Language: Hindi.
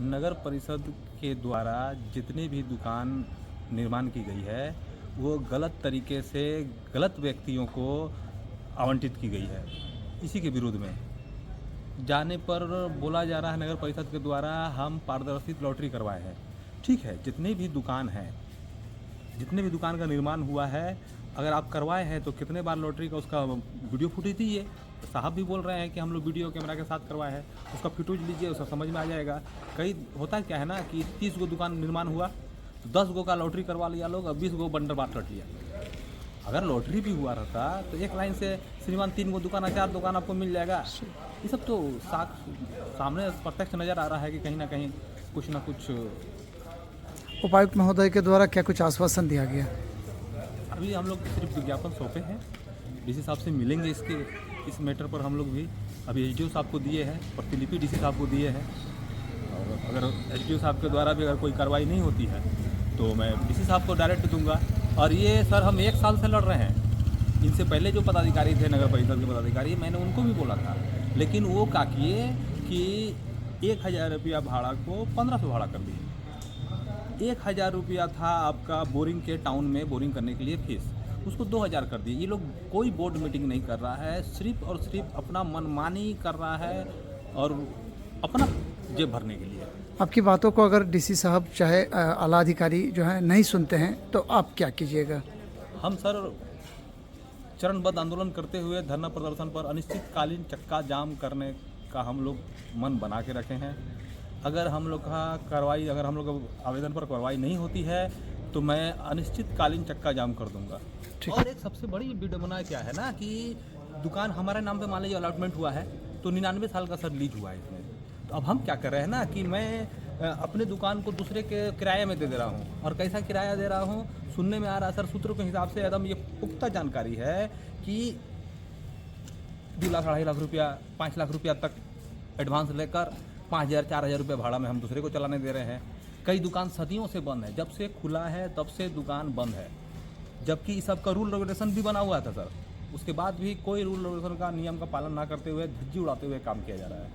नगर परिषद के द्वारा जितनी भी दुकान निर्माण की गई है वो गलत तरीके से गलत व्यक्तियों को आवंटित की गई है। इसी के विरोध में जाने पर बोला जा रहा है नगर परिषद के द्वारा हम पारदर्शी लॉटरी करवाए हैं। ठीक है, जितने भी दुकान का निर्माण हुआ है, अगर आप करवाए हैं तो कितने बार लॉटरी का उसका वीडियो फुटेज दीजिए। साहब भी बोल रहे हैं कि हम लोग वीडियो कैमरा के साथ करवाए हैं, उसका फुटेज लीजिए, उसका समझ में आ जाएगा। कई होता क्या है ना कि 30 गो दुकान निर्माण हुआ तो 10 गो का लॉटरी करवा लिया लोग और 20 गो बंडर बाट रट लिया। अगर लॉटरी भी हुआ रहता तो एक लाइन से श्रीमान 3 गो दुकान 4 दुकान आपको मिल जाएगा। ये सब तो सामने प्रत्यक्ष नज़र आ रहा है कि कहीं ना कहीं कुछ ना कुछ। उपायुक्त महोदय के द्वारा क्या कुछ आश्वासन दिया गया? अभी हम लोग सिर्फ विज्ञापन सौंपे हैं, डीसी साहब से मिलेंगे इस मैटर पर। हम लोग भी अभी एसडीओ साहब को दिए हैं, प्रतिलिपि डीसी साहब को दिए हैं। और अगर एसडीओ साहब के द्वारा भी अगर कोई कार्रवाई नहीं होती है तो मैं डीसी साहब को डायरेक्ट दूंगा। और ये सर हम 1 साल से लड़ रहे हैं। इनसे पहले जो पदाधिकारी थे नगर परिषद के पदाधिकारी, मैंने उनको भी बोला था, लेकिन वो क्या किए कि 1000 रुपया भाड़ा को 1500 भाड़ा कर दिए। 1000 रुपया था आपका बोरिंग के टाउन में बोरिंग करने के लिए फीस, उसको 2000 कर दिए। ये लोग कोई बोर्ड मीटिंग नहीं कर रहा है, सिर्फ और सिर्फ अपना मनमानी कर रहा है और अपना जेब भरने के लिए। आपकी बातों को अगर डीसी साहब चाहे आला अधिकारी जो है नहीं सुनते हैं तो आप क्या कीजिएगा? हम सर चरणबद्ध आंदोलन करते हुए धरना प्रदर्शन पर अनिश्चितकालीन चक्का जाम करने का हम लोग मन बना के रखे हैं। अगर हम लोग का कार्रवाई, अगर हम लोग आवेदन पर कार्रवाई नहीं होती है तो मैं अनिश्चितकालीन चक्का जाम कर दूंगा। और एक सबसे बड़ी विडंबना क्या है ना कि दुकान हमारे नाम पे मान लीजिए अलॉटमेंट हुआ है तो 99 साल का सर लीज हुआ है इसमें। तो अब हम क्या कर रहे हैं ना कि मैं अपने दुकान को दूसरे के किराए में दे रहा हूँ। और कैसा किराया दे रहा हूँ सुनने में आ रहा है सर, सूत्रों के हिसाब से एकदम ये पुख्ता जानकारी है कि 2 लाख 2.5 लाख रुपया 5 लाख रुपया तक एडवांस लेकर 5000 4000 रुपये भाड़ा में हम दूसरे को चलाने दे रहे हैं। कई दुकान सदियों से बंद है, जब से खुला है तब से दुकान बंद है, जबकि इस सब का रूल रेगुलेशन भी बना हुआ था सर। उसके बाद भी कोई रूल रेगुलेशन का नियम का पालन ना करते हुए धज्जी उड़ाते हुए काम किया जा रहा है।